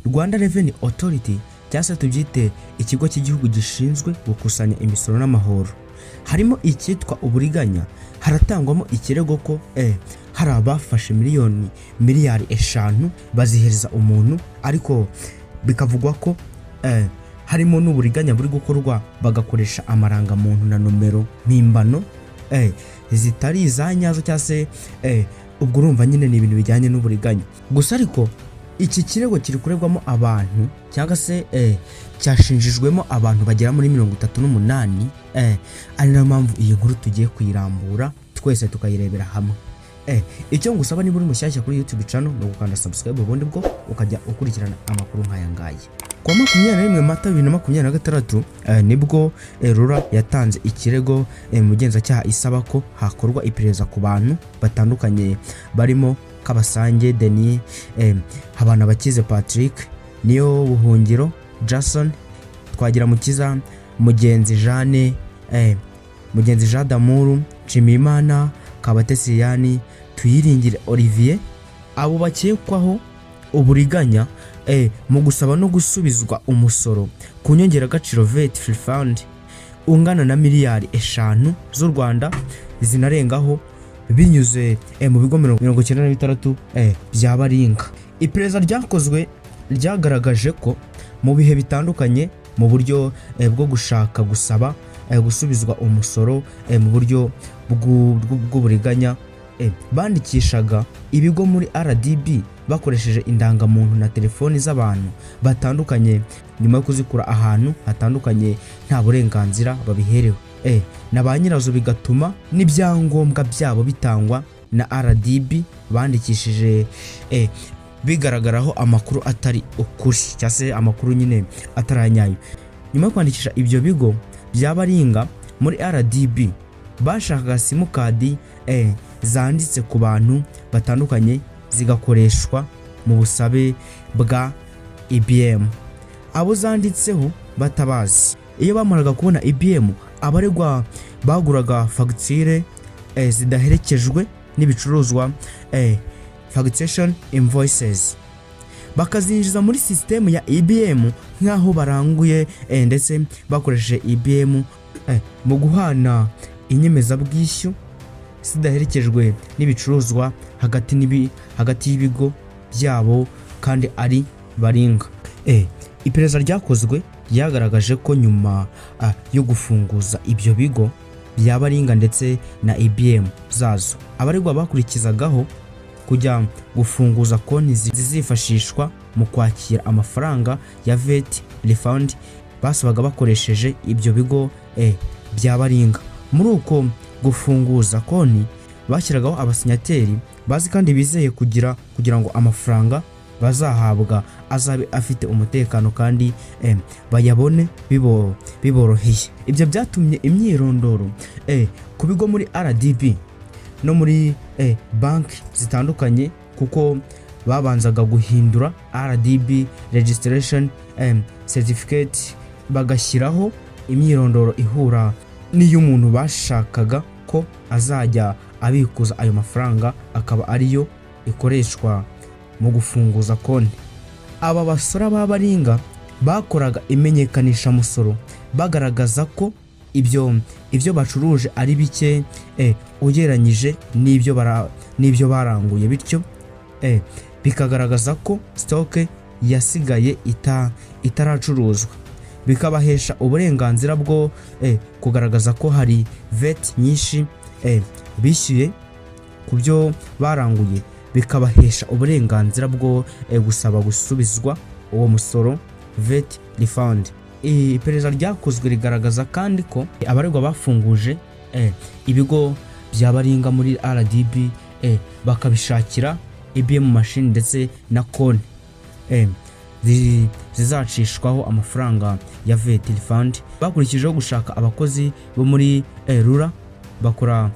Rwanda Revenue Authority cyangwa tubyite ikigo cy'igihugu gishinzwe gukusanya imisoro n'amahoro. Harimo icyitwa uburiganya, haratangwamo ikirego ko hari abafashe miliyari 5 bazihereza umuntu, ariko bikavugwa ko harimo n'uburiganya buri gukorwa bagakoresha amarangamuntu na nomero mpimbano zitari izanyazo cyangwa se ubwo urumva nyine ni ibintu bijyanye n'uburiganya. Gusa ariko iki kirego kiri kuregwamo abantu cyangwa se cyashinjijwemo abantu bagera muri 38, ari na mpamvu iyi nkuru tugiye kuyirambura twese tukayirebera hamwe. Icyo ngusaba niba uri mushyashya kuri YouTube channel no gukanda subscribe, ubundi bwo ukajya ukurikirana amakuru nk'aya ngaya. Kwa 21 Mata 2026 nibwo Rura yatanze ikirego mugenzacyaha isaba ko hakorwa iperereza ku bantu batandukanye barimo Kabasange Denis, Habanabakize Patrick, Niyo Buhungiro Jason, Twagira Mukiza, Mugenzi Jeanne, Mugenzi Jean Damuru, Chimimana, Kabatesi Yani, Tuyiringire Olivier, abo bakekwaho uburiganya mu gusaba no gusubizwa umusoro ku nyongera gaciro VAT refund ungana na miliyari 5 z'u Rwanda zinarengaho binyuze mu bigo 96 by'abaringa. Iperereza ryakozwe ryagaragaje ko mu bihe bitandukanye mu buryo bwo gushaka gusaba gusubizwa umusoro mu buryo bw'uburiganya bandikishaga ibigo muri RDB bakoresheje indangamuntu na telefoni z'abantu batandukanye nyuma yo kuzikura ahantu hatandukanye nta burenganzira babiherewe, na ba nyirazo bigatuma n'ibyangombwa byabo bitangwa na RDB bandikishije bigaragaraho amakuru atari ukuri cyangwa se amakuru nyine ataranyayo. Nyuma yo kwandikisha ibyo bigo by'abaringa muri RDB bashakaga simukadi zanditse ku bantu batandukanye zigakoreshwa mu busabe bwa IBM. Abo zanditseho batabazi, iyo bamaraga kubona IBM abaregwa baguraga fagitire zidaherekejwe n'ibicuruzwa facturation invoices, bakazinjiza muri system ya IBM nk'aho baranguye ndetse bakoresheje IBM mu guhana inyemezabwishyu zidaherekejwe n'ibicuruzwa hagati y'ibigo byabo kandi ari baringa. Iperereza ryakozwe ryagaragaje ko nyuma yo gufunguza ibyo bigo by'abaringa ndetse na IBM zazo, abaregwa bakurikizagaho kujya gufunguza konti zizifashishwa mu kwakira amafaranga ya VAT refund basabaga bakoresheje ibyo bigo by'abaringa. Muri uko gufunguza konti bashyiragaho abasinyateri bazi kandi bizeye kugira ngo amafaranga bazahabwa azabe afite umutekano kandi bayabone biboroheye. Ibyo byatumye imyirondoro ku bigo muri RDB no muri banki zitandukanye, kuko babanzaga guhindura RDB registration certificate bagashyiraho imyirondoro ihura n'iy'umuntu bashakaga ko azajya abikuza ayo mafaranga, akaba ariyo ikoreshwa mu gufunguza konti. Aba basora b'abaringa bakoraga imenyekanisha musoro bagaragaza ko ibyo bacuruje ari bike ugereranyije n'ibyo baranguye, bityo bikagaragaza ko stock yasigaye itaracuruzwa, bikabahesha uburenganzira bwo kugaragaza ko hari VAT nyinshi bishyuye ku byo baranguye, bikabahesha uburenganzira bwo gusaba gusubizwa uwo musoro VAT refund. Iperereza ryakozwe rigaragaza kandi ko abaregwa bafunguje ibigo by'abaringa muri RDB bakabishakira IBM machine ndetse na konti zizacishwaho amafaranga ya VAT refund. Bakurikijeho gushaka abakozi bo muri Rura bakora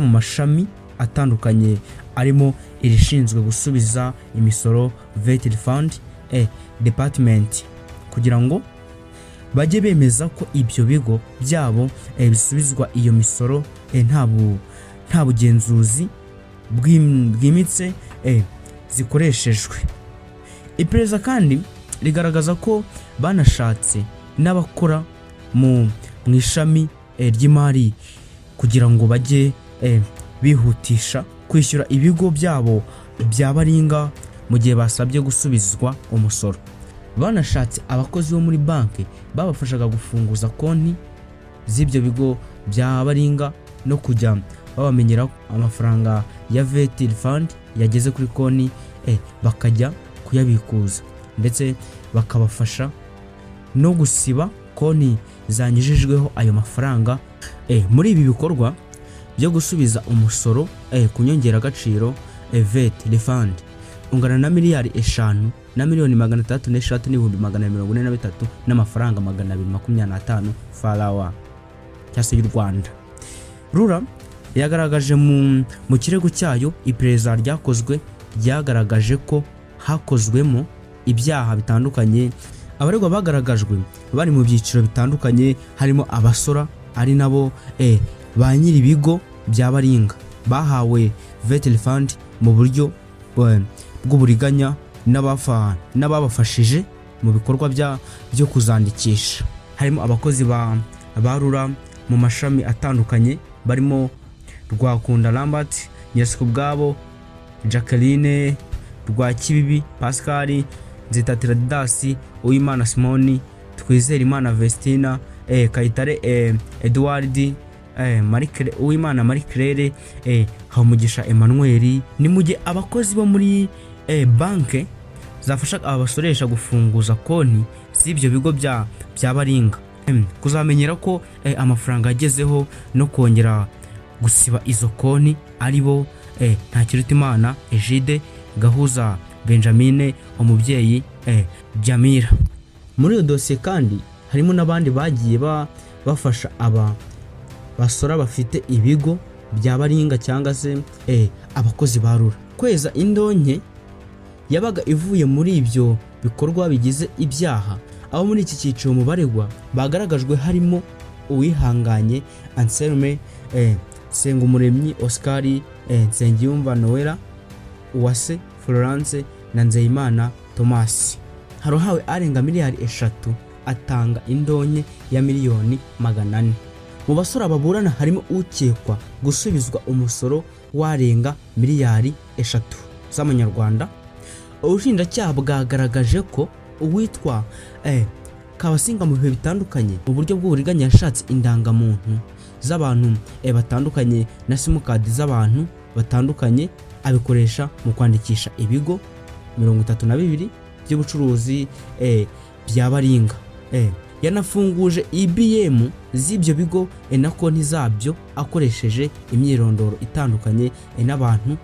mu mashami atandukanye arimo irishinzwe gusubiza imisoro VAT refund department, kugira ngo bajye bemeza ko ibyo bigo byabo bisubizwa iyo misoro nta bugenzuzi bwimitse zikoreshejwe. Iperereza kandi rigaragaza ko banashatse n'abakora mu ishami ry'imari kugira ngo bajye bihutisha kwishyura ibigo byabo byabaringa mu gihe basabye gusubizwa umusoro. Banashatse abakozi bo muri banki babafashaga gufunguza konti z'ibyo bigo byabaringa no kujya babamenyera amafaranga ya VAT refund yageze kuri konti bakajya kuyabikuza, ndetse bakabafasha no gusiba konti zanyujijweho ayo mafaranga. Muri ibi bikorwa byo gusubiza umusoro ku nyongeragaciro VAT refund ungana na miliyari 5,606,843 n'amafaranga 225 farawa cyase y'u Rwanda. Rura yagaragaje mu kirego cyayo iperereza ryakozwe ryagaragaje ko hakozwemo ibyaha bitandukanye. Abaregwa bagaragajwe bari mu byiciro bitandukanye, harimo abasora ari nabo ba nyiri ibigo byabaringa bahawe VAT refund mu buryo bw'uburiganya n'ababafashije mu bikorwa byo kuzandikisha. Harimo abakozi ba Rura mu mashami atandukanye barimo Rwakunda Lambert, Nyirasikubwabo Jacqueline, Rwakibibi Pascal, Nzitatira Didasi, Uwimana Simoni, Twizerimana Vestina, Kayitare Edward, Uwimana Marie Claire, Habumugisha Emmanuel. Ni mu gihe abakozi bo muri banke zafasha abasoresha gufunguza konti z'ibyo bigo byabaringa kuzamenyera ko amafaranga yagezeho no kongera gusiba izo konti aribo Ntakirutimana Egide, Gahuza Benjamin, Umubyeyi Jamira. Muri iyo dosiye kandi harimo n'abandi bagiye bafasha basora bafite ibigo byabaringa cyangwa se abakozi ba Rura. Kweza indonke yabaga ivuye muri ibyo bikorwa bigize ibyaha. Abo muri iki cyiciro mu baregwa bagaragajwe harimo Uwihanganye Anselme, Sengumuremyi Oscar, Nsengiyumva Noella, Uwase Florence na Nzeyimana Thomas. Harohawe arenga miliyari 3 atanga indonke ya miliyoni 400. Mu basora baburana harimo ukekwa gusubizwa umusoro warenga miliyari 3 z'amanyarwanda. Ubushinjacyaha bwagaragaje ko uwitwa Kabasinga mu bihe bitandukanye mu buryo bw'uburiganya yashatse indangamuntu z'abantu batandukanye na simukadi z'abantu batandukanye abikoresha mu kwandikisha ibigo 32 by'ubucuruzi byabaringa. Yanafunguje IBM z'ibyo bigo na konti zabyo akoresheje imyirondoro itandukanye n'abantu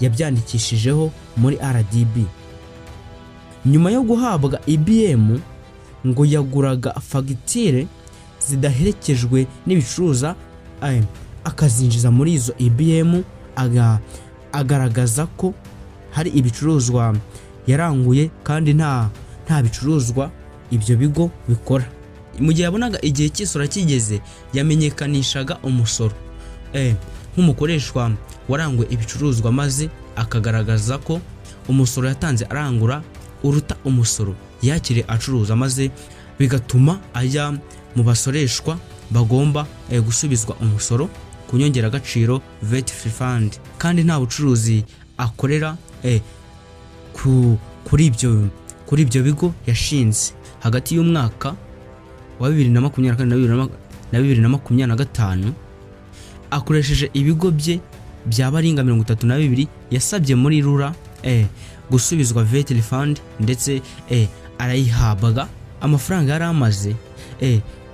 yabyandikishijeho muri RDB. Nyuma yo guhabwa IBM ngo yaguraga fagitire zidaherekejwe n'ibicuruza akazinjiza muri izo IBM agaragaza ko hari ibicuruzwa yaranguye kandi nta bicuruzwa ibyo bigo bikora. Mu gihe yabonaga igihe cy'isora kigeze yamenyekanishaga umusoro nk'umukoreshwa waranguye ibicuruzwa, maze akagaragaza ko umusoro yatanze arangura uruta umusoro yakire acuruza, maze bigatuma ajya mu basoreshwa bagomba gusubizwa umusoro ku nyongeragaciro VAT refund, kandi nta bucuruzi akorera kuri ibyo bigo yashinze. Hagati y'umwaka wa 2024 na 2025 akoresheje ibigo bye byabaringa 32 yasabye muri Rura gusubizwa VAT refund, ndetse arayihabwa. Amafaranga yari amaze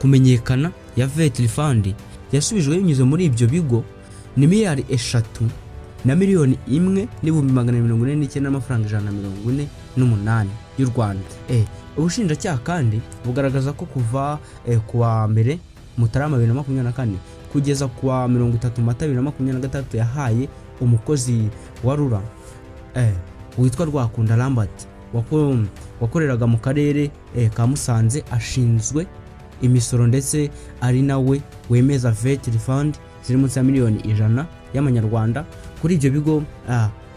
kumenyekana ya VAT refund yasubijwe binyuze muri ibyo bigo ni miliyari 3 na miliyoni 1,449 n'amafaranga 148 y'u Rwanda. Ubushinjacyaha kandi bugaragaza ko kuva kuwa mbere Mutarama 2024 kugeza kuwa 30 Mata 2023 yahaye umukozi wa Rura witwa Rwakunda Lambert wakoreraga mu karere ka Musanze ashinzwe imisoro, ndetse ari nawe wemeza VAT refund ziri munsi ya miliyoni 100 y'amanyarwanda kuri ibyo bigo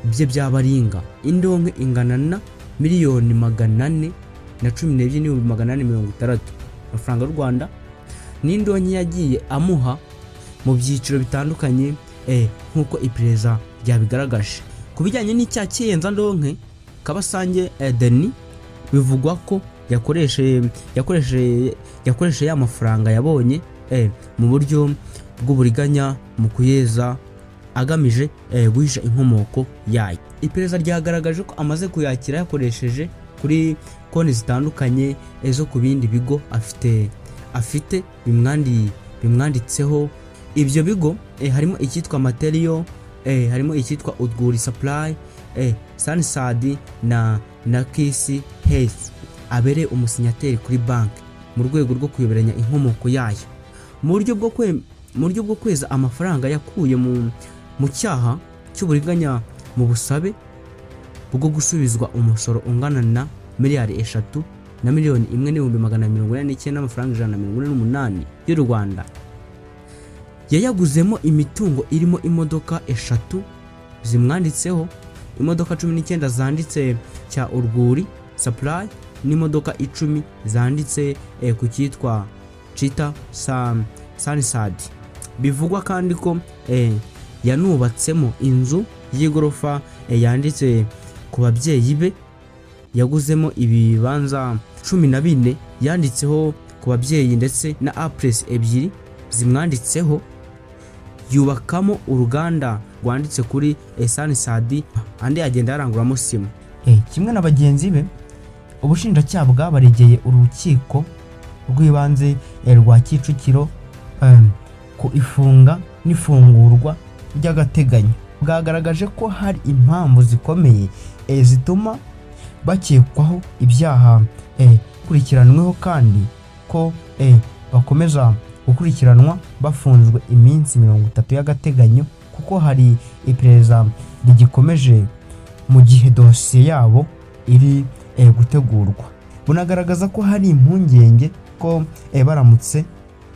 bye byabaringa. Indonke ingana na miliyoni 412,860 amafaranga y'u Rwanda. N'indonke yagiye amuha mu byiciro bitandukanye nkuko iperereza ryabigaragaje. Ku bijyanye n'icyaha cy'iyenza ndonke, Kabasange Denis bivugwa ko yakoresheje ya mafaranga yabonye mu buryo bw'uburiganya mu kuyeza agamije guhisha inkomoko yayo. Iperereza ryagaragaje ko amaze kuyakira yakoresheje kuri konti zitandukanye zo ku bindi bigo afite bimwanditseho. Ibyo bigo harimo icyitwa Material, harimo icyitwa Udguri Supply, Sunsad na Kiss Health, abere umusinyateri kuri banki mu rwego rwo kuyoberanya inkomoko yayo mu buryo bwo kweza amafaranga yakuye mu cyaha cy'uburiganya mu busabe bwo gusubizwa umusoro ungana na miliyari 3,1,149,000 n'amafaranga 148 y'u Rwanda. Yayaguzemo imitungo irimo imodoka 3 zimwanditseho, imodoka 19 zanditse cya Udguri Supply n'imodoka 10 zanditse ku cyitwa Chita Sunsad. Bivugwa kandi ko yanubatsemo inzu y'igorofa yanditse ku babyeyi be, yaguzemo ibibanza 14 yanditseho ku babyeyi ndetse na apres 2 zimwanditseho, yubakamo uruganda rwanditse kuri Sunsad, andi agenda yaranguramo sima. Kimwe na bagenzi be, ubushinjacyaha bwabaregeye urukiko rw'ibanze rwa Kicukiro ku ifunga n'ifungurwa ry'agateganyo. Bwagaragaje ko hari impamvu zikomeye zituma bakekwaho ibyaha kurikiranweho, kandi ko bakomeza gukurikiranwa bafunzwe iminsi 30 y'agateganyo, kuko hari iperereza rigikomeje mu gihe dosiye yabo iri gutegurwa. Bunagaragaza ko hari impungenge ko baramutse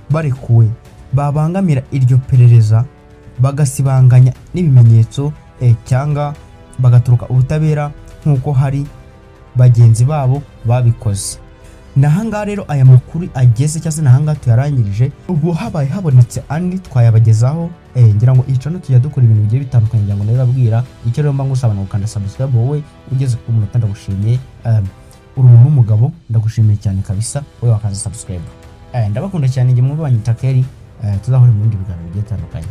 barekuwe babangamira iryo perereza, bagasibanganya n'ibimenyetso cyangwa bagaturuka ubutabera nk'uko hari bagenzi babo babikoze. Nahangaha rero aya makuru ageze, cyangwa se nahangaha tuyarangirije. Ubu habaye habonetse andi twayabagezaho. Ngira ngo iyi channel tujya dukora ibintu bigiye bitandukanye, ngira ngo narababwira icyo rero mba ngusaba no gukanda subscribe. Wowe ugeze ku munota ndagushimiye, uri umuntu w'umugabo, ndagushimiye cyane kabisa wowe wakaza subscribe. Ndabakunda cyane, nge mwubanye Takeri, tuzahora mu bindi biganiro bigiye bitandukanye.